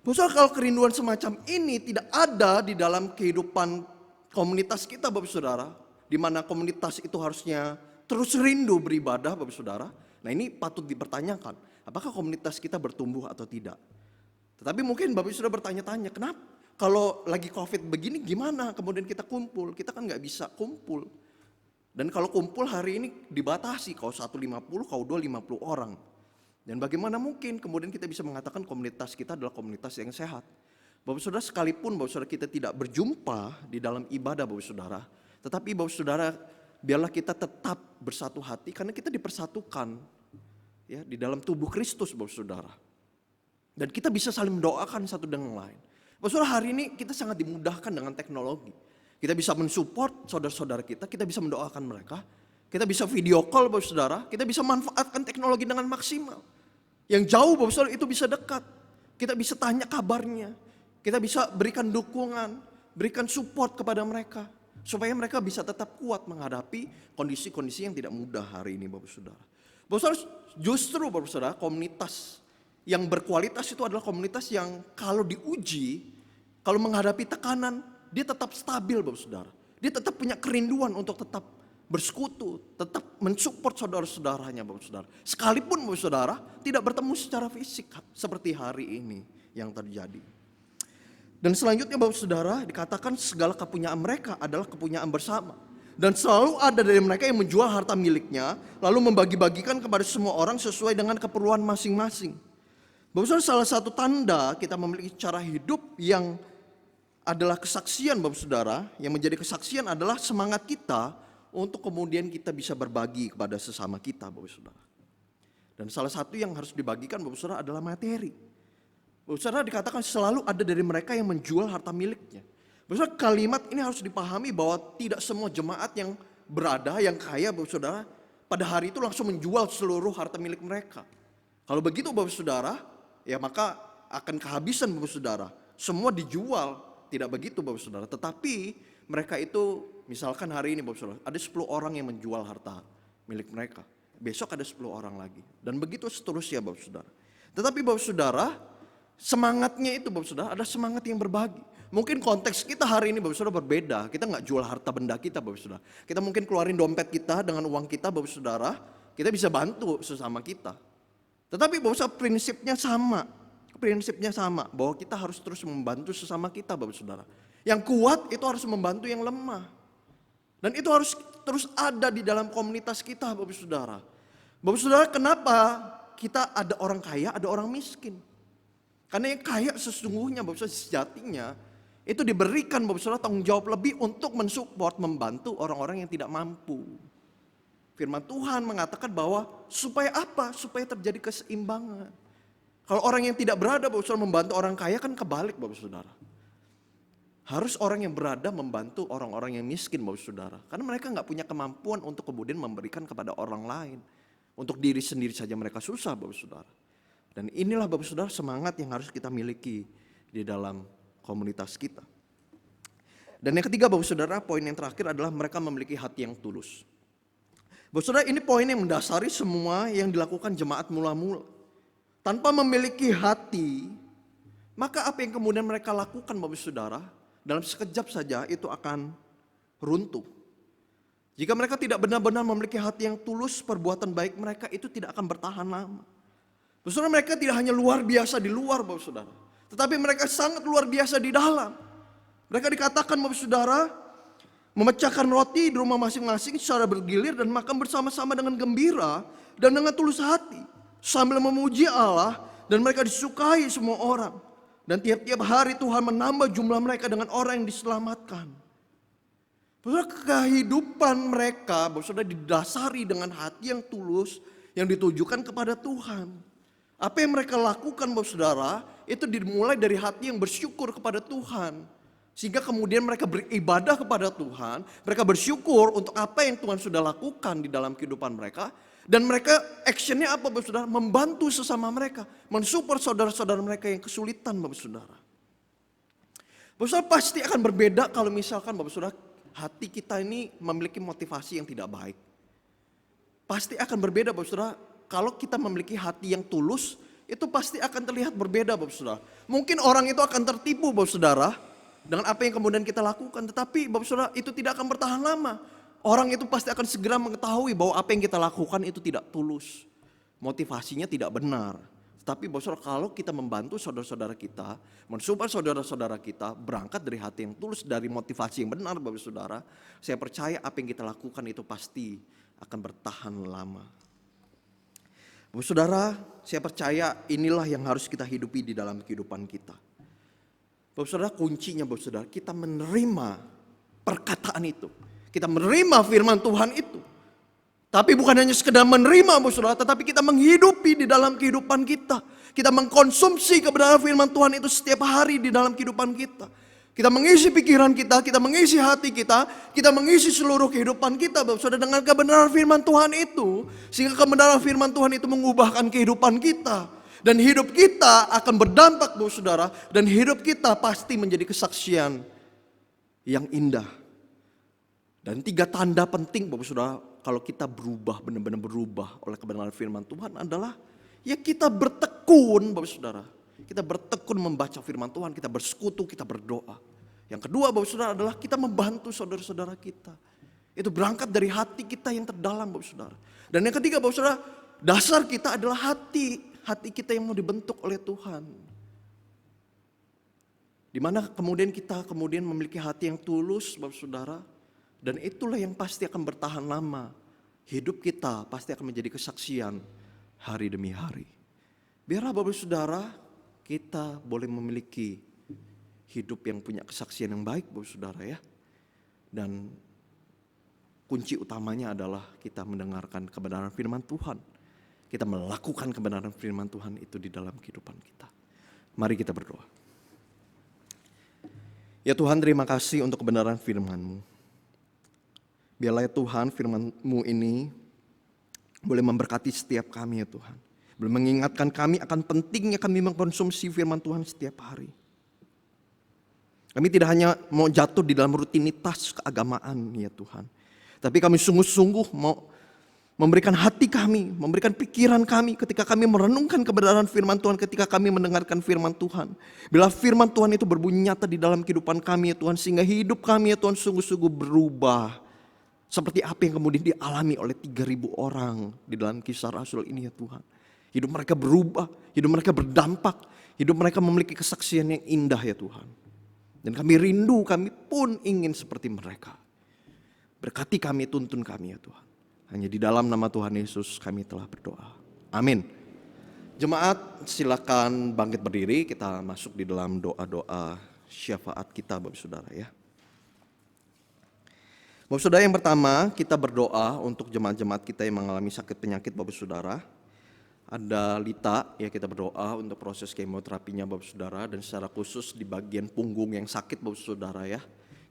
Bapak Saudara, kalau kerinduan semacam ini tidak ada di dalam kehidupan komunitas kita Bapak Saudara, di mana komunitas itu harusnya terus rindu beribadah Bapak Saudara. Nah ini patut dipertanyakan, apakah komunitas kita bertumbuh atau tidak. Tetapi mungkin Bapak Saudara bertanya-tanya, kenapa kalau lagi COVID begini gimana kemudian kita kumpul? Kita kan gak bisa kumpul. Dan kalau kumpul hari ini dibatasi, kalau 150, kalau 250 orang. Dan bagaimana mungkin kemudian kita bisa mengatakan komunitas kita adalah komunitas yang sehat. Bapak Saudara, sekalipun Bapak Saudara kita tidak berjumpa di dalam ibadah Bapak Saudara, tetapi Bapak Saudara, biarlah kita tetap bersatu hati karena kita dipersatukan ya di dalam tubuh Kristus Bapak Saudara. Dan kita bisa saling mendoakan satu dengan lain. Bapak Saudara, hari ini kita sangat dimudahkan dengan teknologi. Kita bisa mensupport saudara-saudara kita bisa mendoakan mereka. Kita bisa video call Bapak Saudara, kita bisa manfaatkan teknologi dengan maksimal. Yang jauh Bapak Saudara itu bisa dekat. Kita bisa tanya kabarnya. Kita bisa berikan dukungan, berikan support kepada mereka. Supaya mereka bisa tetap kuat menghadapi kondisi-kondisi yang tidak mudah hari ini Bapak Saudara. Bapak Saudara, justru Bapak Saudara, komunitas yang berkualitas itu adalah komunitas yang kalau diuji, kalau menghadapi tekanan, dia tetap stabil Bapak Saudara. Dia tetap punya kerinduan untuk tetap bersekutu, tetap mensupport saudara-saudaranya Bapak Saudara. Sekalipun Bapak Saudara tidak bertemu secara fisik seperti hari ini yang terjadi. Dan selanjutnya Bapak Saudara dikatakan segala kepunyaan mereka adalah kepunyaan bersama. Dan selalu ada dari mereka yang menjual harta miliknya lalu membagi-bagikan kepada semua orang sesuai dengan keperluan masing-masing. Bapak Saudara, salah satu tanda kita memiliki cara hidup yang adalah kesaksian Bapak Saudara, yang menjadi kesaksian adalah semangat kita untuk kemudian kita bisa berbagi kepada sesama kita Bapak Saudara. Dan salah satu yang harus dibagikan Bapak Saudara adalah materi. Bapak Saudara dikatakan selalu ada dari mereka yang menjual harta miliknya. Bapak Saudara, kalimat ini harus dipahami bahwa tidak semua jemaat yang berada, yang kaya Bapak Saudara, pada hari itu langsung menjual seluruh harta milik mereka. Kalau begitu Bapak Saudara, ya maka akan kehabisan Bapak Saudara. Semua dijual. Tidak begitu Bapak Saudara, tetapi mereka itu misalkan hari ini Bapak Saudara, ada 10 orang yang menjual harta milik mereka. Besok ada 10 orang lagi. Dan begitu seterusnya Bapak Saudara. Tetapi Bapak Saudara, semangatnya itu Bapak Saudara ada semangat yang berbagi. Mungkin konteks kita hari ini Bapak Saudara berbeda. Kita nggak jual harta benda kita Bapak Saudara. Kita mungkin keluarin dompet kita dengan uang kita Bapak Saudara. Kita bisa bantu sesama kita. Tetapi Bapak Saudara prinsipnya sama. Prinsipnya sama, bahwa kita harus terus membantu sesama kita Bapak Saudara. Yang kuat itu harus membantu yang lemah. Dan itu harus terus ada di dalam komunitas kita Bapak Saudara. Bapak Saudara, kenapa kita ada orang kaya, ada orang miskin? Karena yang kaya sesungguhnya Bapak Saudara sejatinya itu diberikan Bapak Saudara tanggung jawab lebih untuk mensupport, membantu orang-orang yang tidak mampu. Firman Tuhan mengatakan bahwa supaya apa? Supaya terjadi keseimbangan. Kalau orang yang tidak berada Bapak Saudara membantu orang kaya kan kebalik Bapak Saudara. Harus orang yang berada membantu orang-orang yang miskin Bapak Saudara. Karena mereka gak punya kemampuan untuk kemudian memberikan kepada orang lain. Untuk diri sendiri saja mereka susah Bapak Saudara. Dan inilah Bapak Saudara semangat yang harus kita miliki di dalam komunitas kita. Dan yang ketiga Bapak Saudara, poin yang terakhir adalah mereka memiliki hati yang tulus. Bapak Saudara, ini poin yang mendasari semua yang dilakukan jemaat mula-mula. Tanpa memiliki hati, maka apa yang kemudian mereka lakukan Bapak Saudara, dalam sekejap saja itu akan runtuh. Jika mereka tidak benar-benar memiliki hati yang tulus, perbuatan baik mereka itu tidak akan bertahan lama. Bapak Saudara, mereka tidak hanya luar biasa di luar Bapak Saudara, tetapi mereka sangat luar biasa di dalam. Mereka dikatakan Bapak Saudara, memecahkan roti di rumah masing-masing secara bergilir dan makan bersama-sama dengan gembira dan dengan tulus hati. Sambil memuji Allah dan mereka disukai semua orang. Dan tiap-tiap hari Tuhan menambah jumlah mereka dengan orang yang diselamatkan. Saudara, kehidupan mereka saudara didasari dengan hati yang tulus yang ditujukan kepada Tuhan. Apa yang mereka lakukan saudara itu dimulai dari hati yang bersyukur kepada Tuhan. Sehingga kemudian mereka beribadah kepada Tuhan. Mereka bersyukur untuk apa yang Tuhan sudah lakukan di dalam kehidupan mereka. Dan mereka actionnya apa Bapak Saudara? Membantu sesama mereka. Mensupport saudara-saudara mereka yang kesulitan Bapak Saudara. Bapak Saudara, pasti akan berbeda kalau misalkan Bapak Saudara hati kita ini memiliki motivasi yang tidak baik. Pasti akan berbeda Bapak Saudara. Kalau kita memiliki hati yang tulus, itu pasti akan terlihat berbeda Bapak Saudara. Mungkin orang itu akan tertipu Bapak Saudara dengan apa yang kemudian kita lakukan. Tetapi Bapak Saudara itu tidak akan bertahan lama. Orang itu pasti akan segera mengetahui bahwa apa yang kita lakukan itu tidak tulus. Motivasinya tidak benar. Tetapi Bapak Saudara, kalau kita membantu saudara-saudara kita, mensupport saudara-saudara kita, berangkat dari hati yang tulus, dari motivasi yang benar Bapak Saudara, saya percaya apa yang kita lakukan itu pasti akan bertahan lama. Bapak Saudara, saya percaya inilah yang harus kita hidupi di dalam kehidupan kita. Bapak Saudara, kuncinya Bapak Saudara, kita menerima perkataan itu. Kita menerima firman Tuhan itu. Tapi bukan hanya sekedar menerima Bapak Saudara, tetapi kita menghidupi di dalam kehidupan kita. Kita mengkonsumsi kebenaran firman Tuhan itu setiap hari di dalam kehidupan kita. Kita mengisi pikiran kita mengisi hati kita mengisi seluruh kehidupan kita Bapak Saudara dengan kebenaran firman Tuhan itu. Sehingga kebenaran firman Tuhan itu mengubahkan kehidupan kita. Dan hidup kita akan berdampak Bapak Saudara. Dan hidup kita pasti menjadi kesaksian yang indah. Dan 3 tanda penting Bapak Saudara kalau kita berubah, benar-benar berubah oleh kebenaran firman Tuhan adalah ya kita bertekun Bapak Saudara. Kita bertekun membaca firman Tuhan, kita bersekutu, kita berdoa. Yang kedua Bapak Saudara adalah kita membantu saudara-saudara kita. Itu berangkat dari hati kita yang terdalam Bapak Saudara. Dan yang ketiga Bapak Saudara, dasar kita adalah hati kita yang mau dibentuk oleh Tuhan. Dimana kemudian kita memiliki hati yang tulus Bapak Saudara. Dan itulah yang pasti akan bertahan lama. Hidup kita pasti akan menjadi kesaksian hari demi hari. Biarlah Bapak Saudara kita boleh memiliki hidup yang punya kesaksian yang baik Bapak Saudara ya. Dan kunci utamanya adalah kita mendengarkan kebenaran firman Tuhan. Kita melakukan kebenaran firman Tuhan itu di dalam kehidupan kita. Mari kita berdoa. Ya Tuhan, terima kasih untuk kebenaran firman-Mu. Biarlah ya Tuhan firman-Mu ini boleh memberkati setiap kami ya Tuhan. Boleh mengingatkan kami akan pentingnya kami mengkonsumsi firman Tuhan setiap hari. Kami tidak hanya mau jatuh di dalam rutinitas keagamaan ya Tuhan. Tapi kami sungguh-sungguh mau memberikan hati kami, memberikan pikiran kami ketika kami merenungkan kebenaran firman Tuhan, ketika kami mendengarkan firman Tuhan. Bila firman Tuhan itu berbunyi nyata di dalam kehidupan kami ya Tuhan, sehingga hidup kami ya Tuhan sungguh-sungguh berubah. Seperti apa yang kemudian dialami oleh 3.000 orang di dalam kisah Rasul ini ya Tuhan. Hidup mereka berubah, hidup mereka berdampak, hidup mereka memiliki kesaksian yang indah ya Tuhan. Dan kami rindu, kami pun ingin seperti mereka. Berkati kami, tuntun kami ya Tuhan. Hanya di dalam nama Tuhan Yesus kami telah berdoa. Amin. Jemaat silakan bangkit berdiri, kita masuk di dalam doa-doa syafaat kita Bapak Saudara ya. Bapak Saudara, yang pertama kita berdoa untuk jemaat-jemaat kita yang mengalami sakit penyakit Bapak Saudara. Ada Lita ya, kita berdoa untuk proses kemoterapinya Bapak Saudara, dan secara khusus di bagian punggung yang sakit Bapak Saudara ya.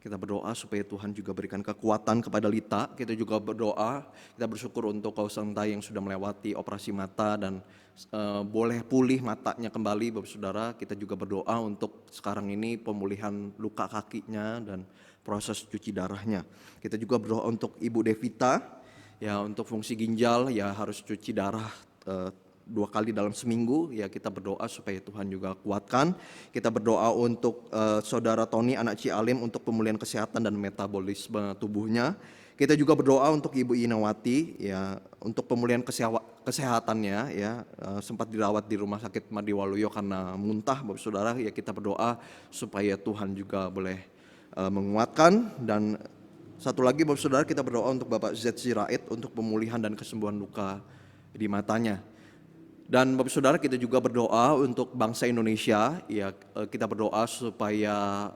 Kita berdoa supaya Tuhan juga berikan kekuatan kepada Lita. Kita juga berdoa, kita bersyukur untuk Kausantai yang sudah melewati operasi mata dan boleh pulih matanya kembali Bapak Saudara. Kita juga berdoa untuk sekarang ini pemulihan luka kakinya dan proses cuci darahnya. Kita juga berdoa untuk Ibu Devita ya, untuk fungsi ginjal ya harus cuci darah 2 kali dalam seminggu ya. Kita berdoa supaya Tuhan juga kuatkan. Kita berdoa untuk saudara Tony anak Cialim untuk pemulihan kesehatan dan metabolisme tubuhnya. Kita juga berdoa untuk Ibu Inawati ya untuk pemulihan kesehatannya ya, sempat dirawat di Rumah Sakit Mardiwaluyo karena muntah Bapak Saudara ya. Kita berdoa supaya Tuhan juga boleh menguatkan. Dan satu lagi Bapak Saudara, kita berdoa untuk Bapak Z. Sirait untuk pemulihan dan kesembuhan luka di matanya. Dan Bapak Saudara, kita juga berdoa untuk bangsa Indonesia ya, kita berdoa supaya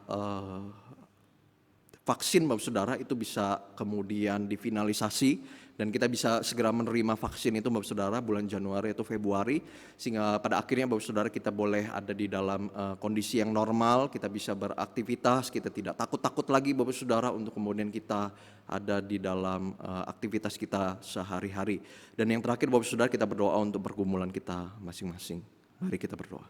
vaksin Bapak Saudara itu bisa kemudian difinalisasi dan kita bisa segera menerima vaksin itu Bapak Saudara bulan Januari atau Februari, sehingga pada akhirnya Bapak Saudara kita boleh ada di dalam kondisi yang normal, kita bisa beraktivitas, kita tidak takut-takut lagi Bapak Saudara untuk kemudian kita ada di dalam aktivitas kita sehari-hari. Dan yang terakhir Bapak Saudara, kita berdoa untuk pergumulan kita masing-masing. Mari kita berdoa.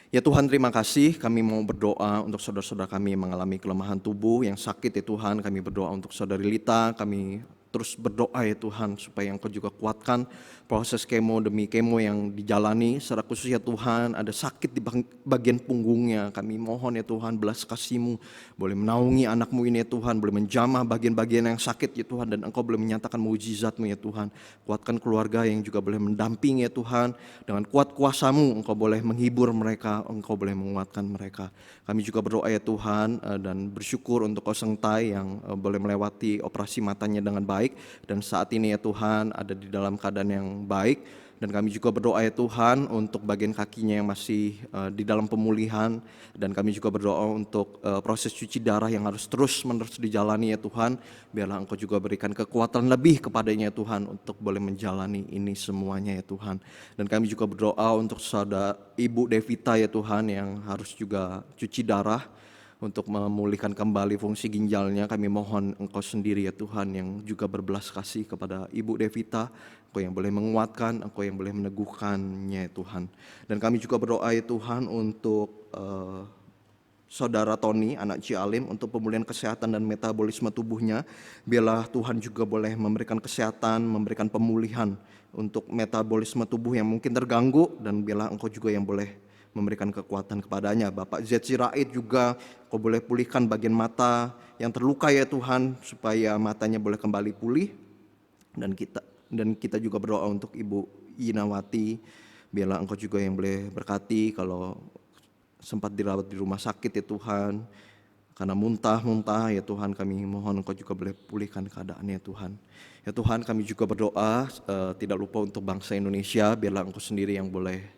Ya Tuhan, terima kasih, kami mau berdoa untuk saudara-saudara kami yang mengalami kelemahan tubuh, yang sakit ya Tuhan. Kami berdoa untuk saudari Lita, kami terus berdoa ya Tuhan supaya Engkau juga kuatkan proses kemo demi kemo yang dijalani. Secara khusus ya Tuhan, ada sakit di bagian punggungnya, kami mohon ya Tuhan belas kasih-Mu boleh menaungi anak-Mu ini ya Tuhan, boleh menjamah bagian-bagian yang sakit ya Tuhan, dan Engkau boleh menyatakan mujizat-Mu ya Tuhan. Kuatkan keluarga yang juga boleh mendampingi ya Tuhan, dengan kuat kuasa-Mu Engkau boleh menghibur mereka, Engkau boleh menguatkan mereka. Kami juga berdoa ya Tuhan dan bersyukur untuk Kausantai yang boleh melewati operasi matanya dengan baik dan saat ini ya Tuhan ada di dalam keadaan yang baik. Dan kami juga berdoa ya Tuhan untuk bagian kakinya yang masih di dalam pemulihan, dan kami juga berdoa untuk proses cuci darah yang harus terus-menerus dijalani ya Tuhan. Biarlah Engkau juga berikan kekuatan lebih kepadanya ya Tuhan untuk boleh menjalani ini semuanya ya Tuhan. Dan kami juga berdoa untuk saudara Ibu Devita ya Tuhan yang harus juga cuci darah untuk memulihkan kembali fungsi ginjalnya. Kami mohon Engkau sendiri ya Tuhan yang juga berbelas kasih kepada Ibu Devita, Engkau yang boleh menguatkan, Engkau yang boleh meneguhkannya ya Tuhan. Dan kami juga berdoa ya Tuhan untuk saudara Tony anak Cialim untuk pemulihan kesehatan dan metabolisme tubuhnya. Biarlah Tuhan juga boleh memberikan kesehatan, memberikan pemulihan untuk metabolisme tubuh yang mungkin terganggu, dan biarlah Engkau juga yang boleh memberikan kekuatan kepadanya. Bapak Z. Sirait juga Kau boleh pulihkan bagian mata yang terluka ya Tuhan, supaya matanya boleh kembali pulih. Dan kita juga berdoa untuk Ibu Inawati, biarlah Engkau juga yang boleh berkati kalau sempat dirawat di rumah sakit ya Tuhan karena muntah ya Tuhan. Kami mohon Engkau juga boleh pulihkan keadaannya ya Tuhan. Ya Tuhan, kami juga berdoa tidak lupa untuk bangsa Indonesia, biarlah Engkau sendiri yang boleh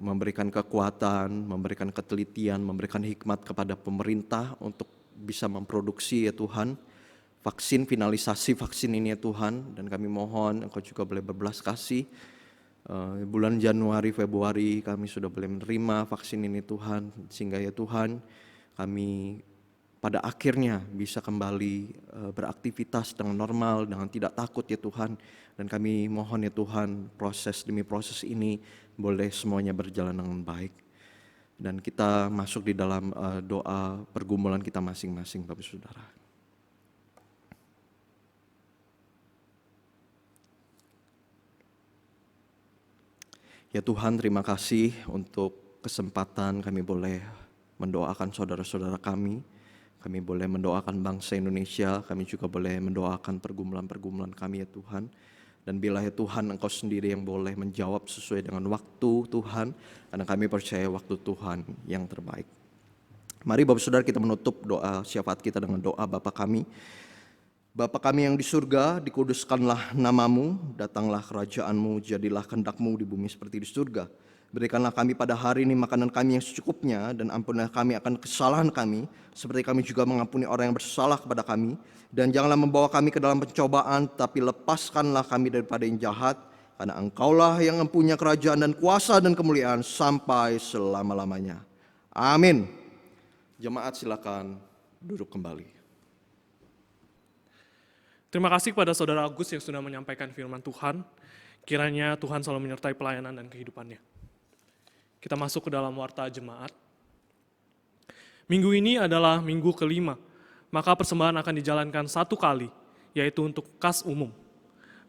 memberikan kekuatan, memberikan ketelitian, memberikan hikmat kepada pemerintah untuk bisa memproduksi ya Tuhan, vaksin, finalisasi vaksin ini ya Tuhan. Dan kami mohon Engkau juga boleh berbelas kasih. Bulan Januari, Februari kami sudah boleh menerima vaksin ini Tuhan, sehingga ya Tuhan kami pada akhirnya bisa kembali beraktivitas dengan normal, dengan tidak takut ya Tuhan. Dan kami mohon ya Tuhan, proses demi proses ini boleh semuanya berjalan dengan baik. Dan kita masuk di dalam doa pergumulan kita masing-masing Bapak Saudara. Ya Tuhan, terima kasih untuk kesempatan kami boleh mendoakan saudara-saudara kami. Kami boleh mendoakan bangsa Indonesia, kami juga boleh mendoakan pergumulan-pergumulan kami ya Tuhan. Dan bila ya Tuhan Engkau sendiri yang boleh menjawab sesuai dengan waktu Tuhan, karena kami percaya waktu Tuhan yang terbaik. Mari Bapak Saudara kita menutup doa syafaat kita dengan doa Bapa kami. Bapa kami yang di surga, dikuduskanlah namamu, datanglah kerajaan-Mu, jadilah kehendak-Mu di bumi seperti di surga. Berikanlah kami pada hari ini makanan kami yang secukupnya, dan ampunilah kami akan kesalahan kami, seperti kami juga mengampuni orang yang bersalah kepada kami. Dan janganlah membawa kami ke dalam pencobaan, tapi lepaskanlah kami daripada yang jahat, karena Engkaulah yang mempunyai kerajaan dan kuasa dan kemuliaan sampai selama-lamanya. Amin. Jemaat silakan duduk kembali. Terima kasih kepada Saudara Agus yang sudah menyampaikan firman Tuhan. Kiranya Tuhan selalu menyertai pelayanan dan kehidupannya. Kita masuk ke dalam warta jemaat. Minggu ini adalah minggu kelima, maka persembahan akan dijalankan satu kali, yaitu untuk kas umum.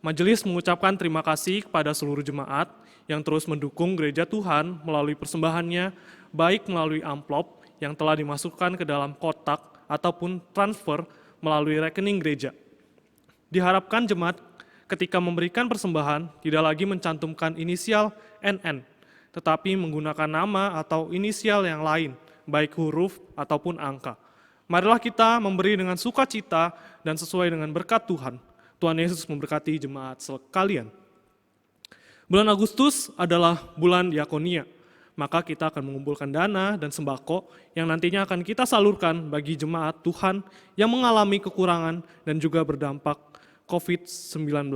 Majelis mengucapkan terima kasih kepada seluruh jemaat yang terus mendukung gereja Tuhan melalui persembahannya, baik melalui amplop yang telah dimasukkan ke dalam kotak ataupun transfer melalui rekening gereja. Diharapkan jemaat ketika memberikan persembahan tidak lagi mencantumkan inisial NN, tetapi menggunakan nama atau inisial yang lain, baik huruf ataupun angka. Marilah kita memberi dengan sukacita dan sesuai dengan berkat Tuhan. Tuhan Yesus memberkati jemaat sekalian. Bulan Agustus adalah bulan diakonia, maka kita akan mengumpulkan dana dan sembako yang nantinya akan kita salurkan bagi jemaat Tuhan yang mengalami kekurangan dan juga berdampak COVID-19.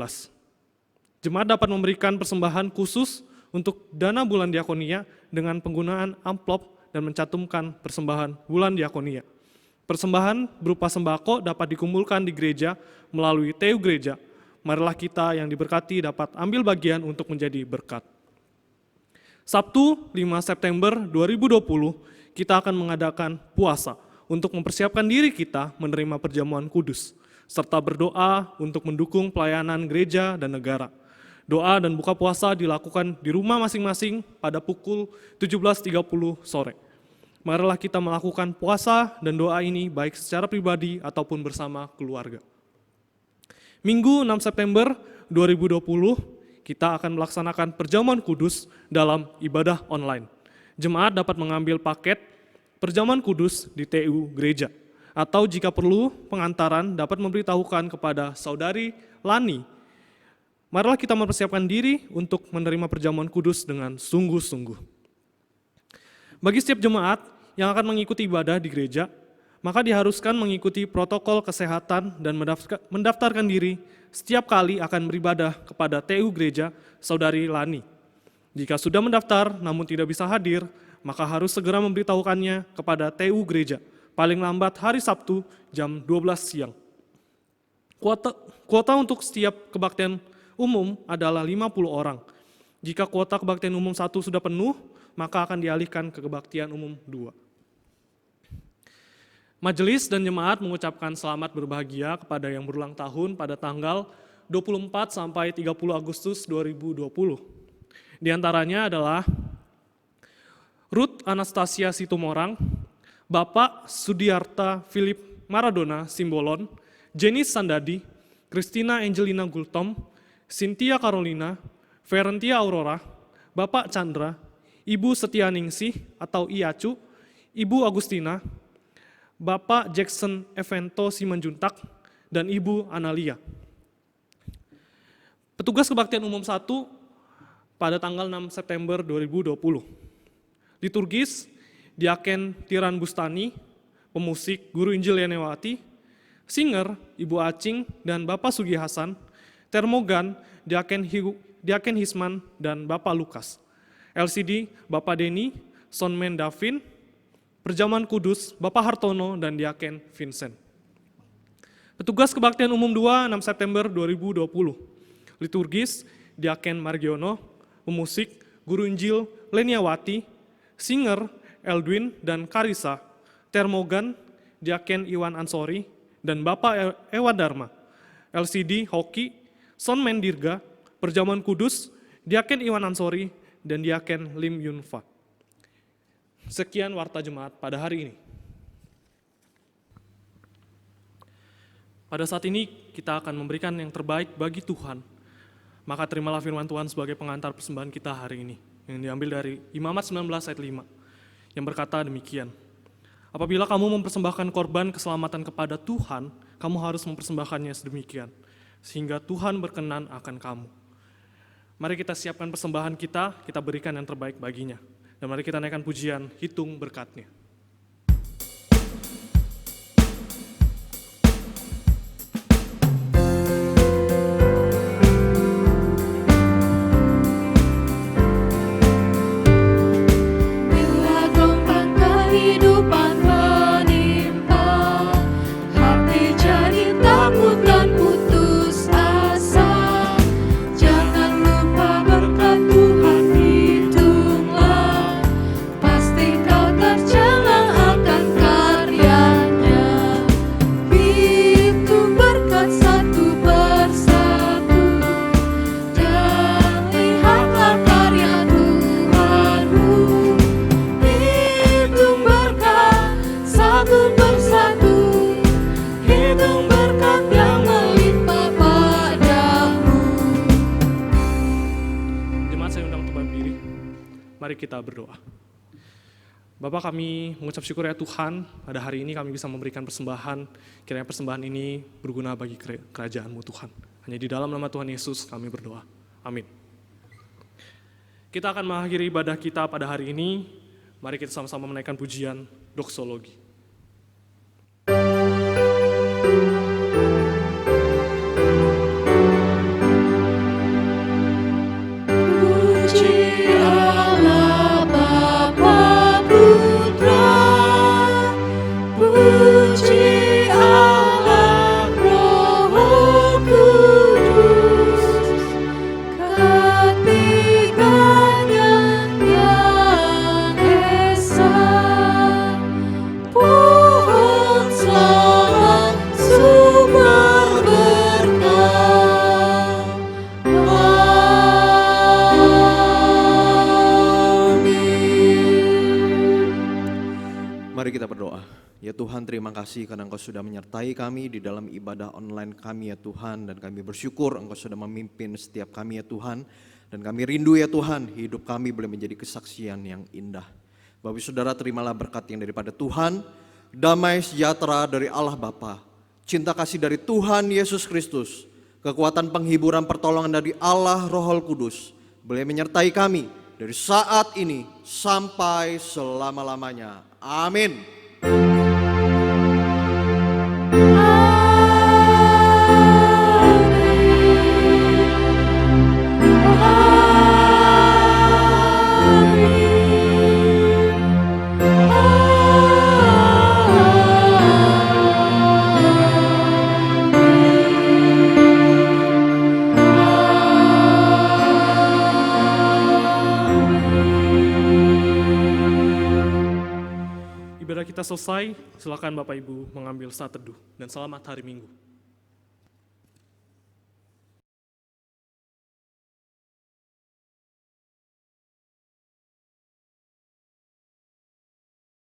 Jemaat dapat memberikan persembahan khusus untuk dana bulan diakonia dengan penggunaan amplop dan mencantumkan persembahan bulan diakonia. Persembahan berupa sembako dapat dikumpulkan di gereja melalui TU gereja. Marilah kita yang diberkati dapat ambil bagian untuk menjadi berkat. Sabtu 5 September 2020 kita akan mengadakan puasa untuk mempersiapkan diri kita menerima perjamuan kudus, serta berdoa untuk mendukung pelayanan gereja dan negara. Doa dan buka puasa dilakukan di rumah masing-masing pada pukul 17.30 sore. Marilah kita melakukan puasa dan doa ini baik secara pribadi ataupun bersama keluarga. Minggu 6 September 2020, kita akan melaksanakan perjamuan kudus dalam ibadah online. Jemaat dapat mengambil paket perjamuan kudus di TU gereja. Atau jika perlu, pengantaran dapat memberitahukan kepada Saudari Lani. Marilah kita mempersiapkan diri untuk menerima perjamuan kudus dengan sungguh-sungguh. Bagi setiap jemaat yang akan mengikuti ibadah di gereja, maka diharuskan mengikuti protokol kesehatan dan mendaftarkan diri setiap kali akan beribadah kepada TU gereja Saudari Lani. Jika sudah mendaftar namun tidak bisa hadir, maka harus segera memberitahukannya kepada TU gereja, paling lambat hari Sabtu jam 12 siang. Kuota untuk setiap kebaktian umum adalah 50 orang. Jika kuota kebaktian umum 1 sudah penuh, maka akan dialihkan ke kebaktian umum 2. Majelis dan jemaat mengucapkan selamat berbahagia kepada yang berulang tahun pada tanggal 24 sampai 30 Agustus 2020. Di antaranya adalah Ruth Anastasia Situmorang, Bapak Sudiarta Philip Maradona Simbolon, Jenny Sandadi, Christina Angelina Gultom, Cynthia Carolina, Ferentia Aurora, Bapak Chandra, Ibu Setianingsih atau Iacu, Ibu Agustina, Bapak Jackson Evento Simanjuntak, dan Ibu Analia. Petugas kebaktian umum 1 pada tanggal 6 September 2020. Liturgis, Diaken Tiran Bustani, pemusik Guru Injil Yanewati, singer Ibu Acing dan Bapak Sugi Hasan, termogan Diaken Hisman dan Bapak Lukas, LCD Bapak Deni, Soundman Davin, Perjamuan Kudus Bapak Hartono dan Diaken Vincent. Petugas Kebaktian Umum 2 6 September 2020. Liturgis Diaken Margiono, pemusik Guru Injil Leniawati, singer Eldwin dan Karisa, termogan Diaken Iwan Ansori dan Bapak Ewa Dharma, LCD Hoki, Soundman Dirga, Perjamuan Kudus Diaken Iwan Ansori dan Diaken Lim Yunfa. Sekian warta jemaat pada hari ini. Pada saat ini kita akan memberikan yang terbaik bagi Tuhan. Maka terimalah firman Tuhan sebagai pengantar persembahan kita hari ini, yang diambil dari Imamat 19 ayat 5, yang berkata demikian. Apabila kamu mempersembahkan korban keselamatan kepada Tuhan, kamu harus mempersembahkannya sedemikian, sehingga Tuhan berkenan akan kamu. Mari kita siapkan persembahan kita berikan yang terbaik baginya. Dan mari kita naikkan pujian, hitung berkat-Nya. Mari kita berdoa. Bapa, kami mengucap syukur ya Tuhan, pada hari ini kami bisa memberikan persembahan, kiranya persembahan ini berguna bagi kerajaan-Mu Tuhan. Hanya di dalam nama Tuhan Yesus kami berdoa. Amin. Kita akan mengakhiri ibadah kita pada hari ini. Mari kita sama-sama menaikkan pujian doksologi. Tuhan, terima kasih karena Engkau sudah menyertai kami di dalam ibadah online kami ya Tuhan. Dan kami bersyukur Engkau sudah memimpin setiap kami ya Tuhan. Dan kami rindu ya Tuhan, hidup kami boleh menjadi kesaksian yang indah. Bapak Saudara, terimalah berkat yang daripada Tuhan, damai sejahtera dari Allah Bapa, cinta kasih dari Tuhan Yesus Kristus, kekuatan penghiburan pertolongan dari Allah Roh Kudus, boleh menyertai kami dari saat ini sampai selama-lamanya. Amin. Ibadah kita selesai, silakan Bapak Ibu mengambil saat teduh dan selamat hari Minggu.